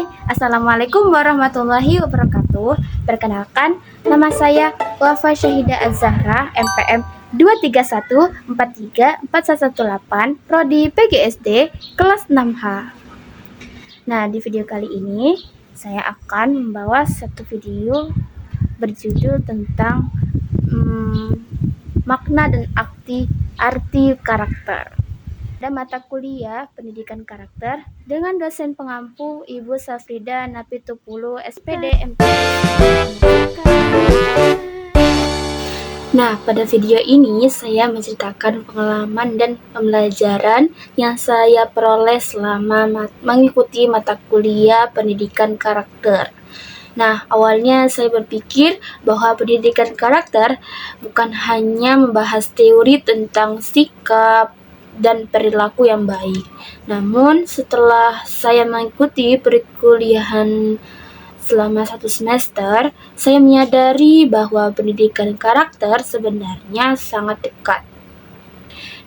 Hai, Assalamualaikum warahmatullahi wabarakatuh. Perkenalkan, nama saya Wafa Syahida Az-Zahra, MPM 231434118, Prodi PGSD, kelas 6H. Nah, di video kali ini, saya akan membawa satu video berjudul tentang makna dan arti karakter. Ada mata kuliah pendidikan karakter dengan dosen pengampu Ibu Safrida Napitupulu SPD MP. Nah, pada video ini saya menceritakan pengalaman dan pembelajaran yang saya peroleh selama mengikuti mata kuliah pendidikan karakter. Nah, awalnya saya berpikir bahwa pendidikan karakter bukan hanya membahas teori tentang sikap dan perilaku yang baik. Namun, setelah saya mengikuti perkuliahan selama 1 semester, saya menyadari bahwa pendidikan karakter sebenarnya sangat dekat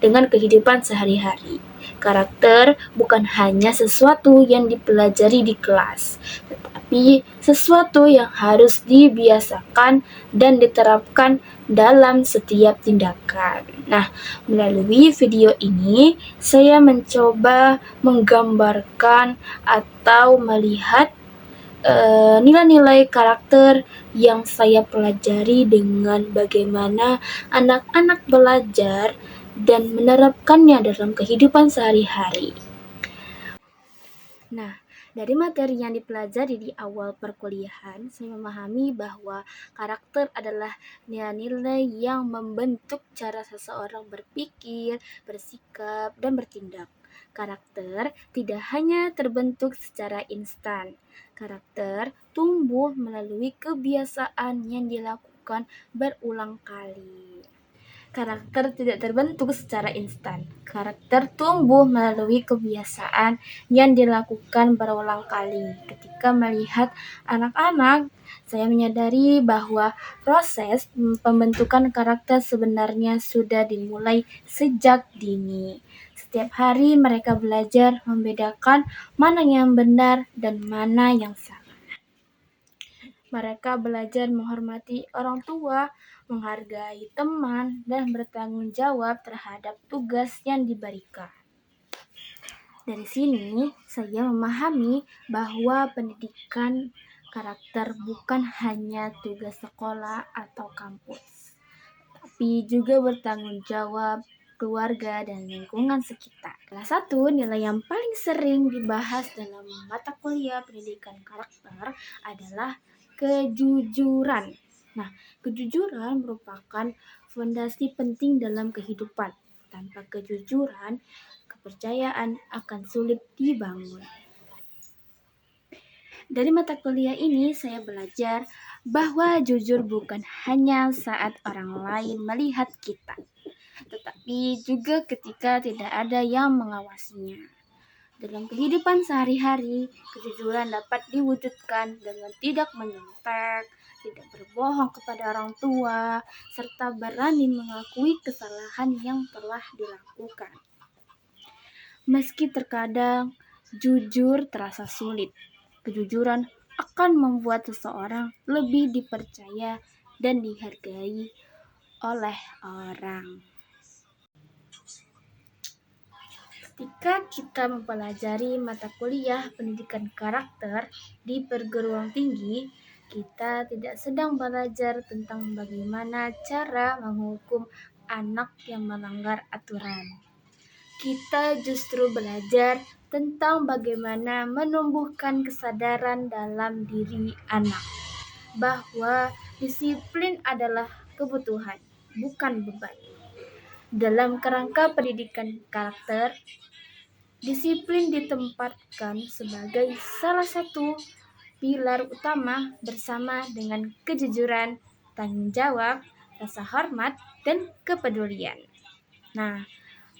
dengan kehidupan sehari-hari. Karakter bukan hanya sesuatu yang dipelajari di kelas, tetapi sesuatu yang harus dibiasakan dan diterapkan dalam setiap tindakan. Nah, melalui video ini saya mencoba menggambarkan atau melihat nilai-nilai karakter yang saya pelajari dengan bagaimana anak-anak belajar dan menerapkannya dalam kehidupan sehari-hari. Nah, dari materi yang dipelajari di awal perkuliahan, saya memahami bahwa karakter adalah nilai-nilai yang membentuk cara seseorang berpikir, bersikap, dan bertindak. Karakter tidak hanya terbentuk secara instan. Karakter tumbuh melalui kebiasaan yang dilakukan berulang kali. Karakter tidak terbentuk secara instan. Karakter tumbuh melalui kebiasaan yang dilakukan berulang kali. Ketika melihat anak-anak, saya menyadari bahwa proses pembentukan karakter sebenarnya sudah dimulai sejak dini. Setiap hari mereka belajar membedakan mana yang benar dan mana yang salah. Mereka belajar menghormati orang tua, menghargai teman, dan bertanggung jawab terhadap tugas yang diberikan. Dari sini, saya memahami bahwa pendidikan karakter bukan hanya tugas sekolah atau kampus, tapi juga bertanggung jawab keluarga dan lingkungan sekitar. Salah satu nilai yang paling sering dibahas dalam mata kuliah pendidikan karakter adalah kejujuran. Nah, kejujuran merupakan fondasi penting dalam kehidupan. Tanpa kejujuran, kepercayaan akan sulit dibangun. Dari mata kuliah ini, saya belajar bahwa jujur bukan hanya saat orang lain melihat kita, tetapi juga ketika tidak ada yang mengawasinya. Dalam kehidupan sehari-hari, kejujuran dapat diwujudkan dengan tidak menyontek, tidak berbohong kepada orang tua, serta berani mengakui kesalahan yang telah dilakukan. Meski terkadang jujur terasa sulit, kejujuran akan membuat seseorang lebih dipercaya dan dihargai oleh orang. Ketika kita mempelajari mata kuliah pendidikan karakter di perguruan tinggi, kita tidak sedang belajar tentang bagaimana cara menghukum anak yang melanggar aturan. Kita justru belajar tentang bagaimana menumbuhkan kesadaran dalam diri anak, bahwa disiplin adalah kebutuhan, bukan beban. Dalam kerangka pendidikan karakter, disiplin ditempatkan sebagai salah satu pilar utama bersama dengan kejujuran, tanggung jawab, rasa hormat, dan kepedulian. Nah,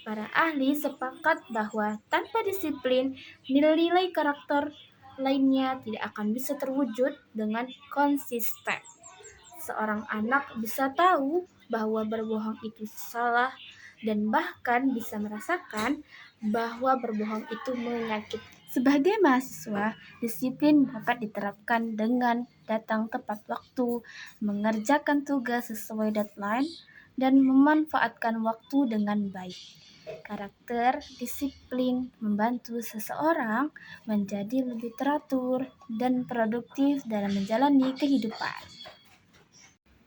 para ahli sepakat bahwa tanpa disiplin, nilai-nilai karakter lainnya tidak akan bisa terwujud dengan konsisten. Seorang anak bisa tahu bahwa berbohong itu salah dan bahkan bisa merasakan bahwa berbohong itu menyakitkan. Sebagai mahasiswa, disiplin dapat diterapkan dengan datang tepat waktu, mengerjakan tugas sesuai deadline, dan memanfaatkan waktu dengan baik. Karakter disiplin membantu seseorang menjadi lebih teratur dan produktif dalam menjalani kehidupan.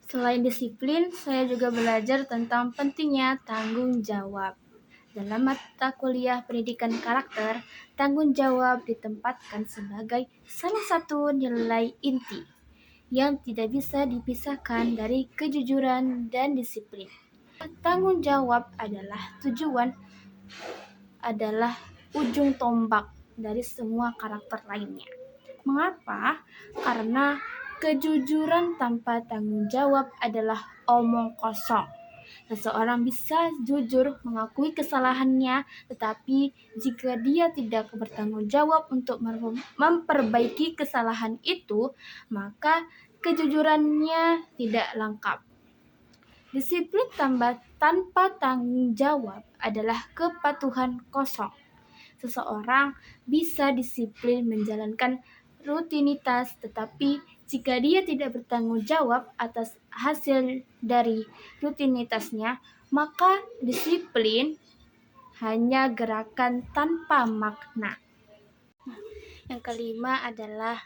Selain disiplin, saya juga belajar tentang pentingnya tanggung jawab. Dalam mata kuliah pendidikan karakter, tanggung jawab ditempatkan sebagai salah satu nilai inti yang tidak bisa dipisahkan dari kejujuran dan disiplin. Tanggung jawab adalah ujung tombak dari semua karakter lainnya. Mengapa? Karena kejujuran tanpa tanggung jawab adalah omong kosong. Seseorang bisa jujur mengakui kesalahannya, tetapi jika dia tidak bertanggung jawab untuk memperbaiki kesalahan itu, maka kejujurannya tidak lengkap. Disiplin tanpa tanggung jawab adalah kepatuhan kosong. Seseorang bisa disiplin menjalankan rutinitas, tetapi jika dia tidak bertanggung jawab atas hasil dari rutinitasnya, maka disiplin hanya gerakan tanpa makna. Yang kelima adalah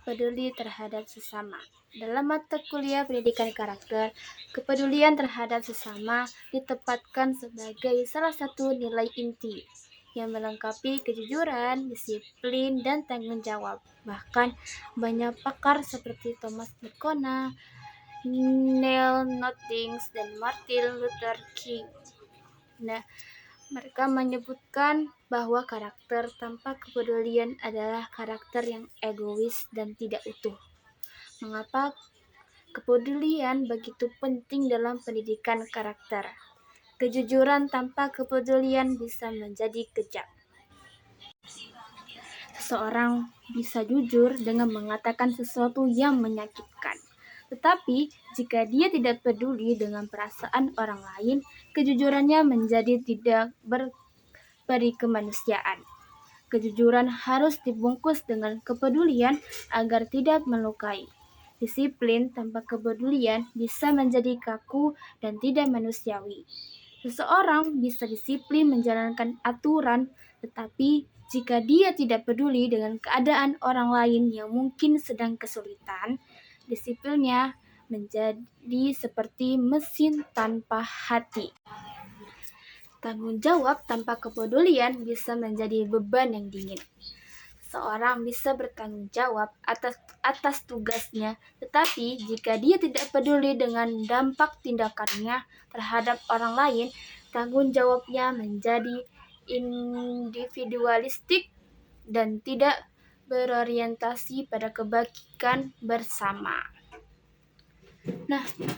peduli terhadap sesama. Dalam mata kuliah pendidikan karakter, kepedulian terhadap sesama ditempatkan sebagai salah satu nilai inti yang melengkapi kejujuran, disiplin, dan tanggung jawab. Bahkan banyak pakar seperti Thomas McConnell, Neil Nottings, dan Martin Luther King. Mereka menyebutkan bahwa karakter tanpa kepedulian adalah karakter yang egois dan tidak utuh. Mengapa kepedulian begitu penting dalam pendidikan karakter? Kejujuran tanpa kepedulian bisa menjadi kejam. Seseorang bisa jujur dengan mengatakan sesuatu yang menyakitkan. Tetapi jika dia tidak peduli dengan perasaan orang lain, kejujurannya menjadi tidak berperi kemanusiaan. Kejujuran harus dibungkus dengan kepedulian agar tidak melukai. Disiplin tanpa kepedulian bisa menjadi kaku dan tidak manusiawi. Seseorang bisa disiplin menjalankan aturan, tetapi jika dia tidak peduli dengan keadaan orang lain yang mungkin sedang kesulitan, disiplinnya menjadi seperti mesin tanpa hati. Tanggung jawab tanpa kepedulian bisa menjadi beban yang dingin. Seorang bisa bertanggung jawab atas tugasnya, tetapi jika dia tidak peduli dengan dampak tindakannya terhadap orang lain, tanggung jawabnya menjadi individualistik dan tidak berorientasi pada kebaikan bersama.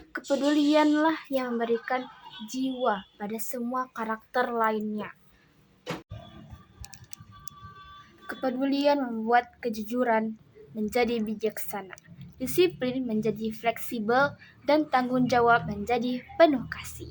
Kepedulianlah yang memberikan jiwa pada semua karakter lainnya. Kepedulian membuat kejujuran menjadi bijaksana, disiplin menjadi fleksibel, dan tanggung jawab menjadi penuh kasih.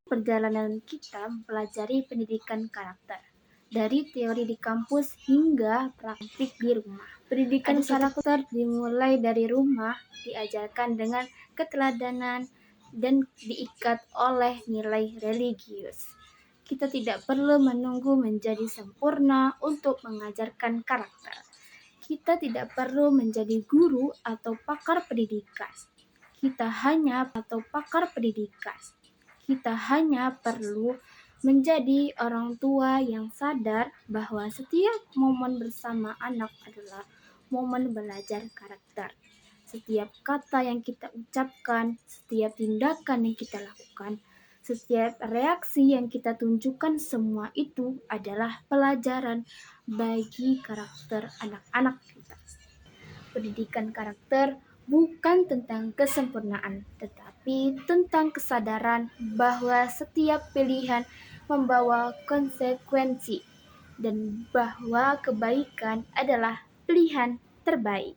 Perjalanan kita mempelajari pendidikan karakter, dari teori di kampus hingga praktik di rumah. Pendidikan karakter dimulai dari rumah, diajarkan dengan keteladanan, dan diikat oleh nilai religius. Kita tidak perlu menunggu menjadi sempurna untuk mengajarkan karakter. Kita tidak perlu menjadi guru atau pakar pendidikan. Kita hanya perlu menjadi orang tua yang sadar bahwa setiap momen bersama anak adalah momen belajar karakter. Setiap kata yang kita ucapkan, setiap tindakan yang kita lakukan, setiap reaksi yang kita tunjukkan, semua itu adalah pelajaran bagi karakter anak-anak kita. Pendidikan karakter bukan tentang kesempurnaan, tetapi tentang kesadaran bahwa setiap pilihan membawa konsekuensi dan bahwa kebaikan adalah pilihan terbaik.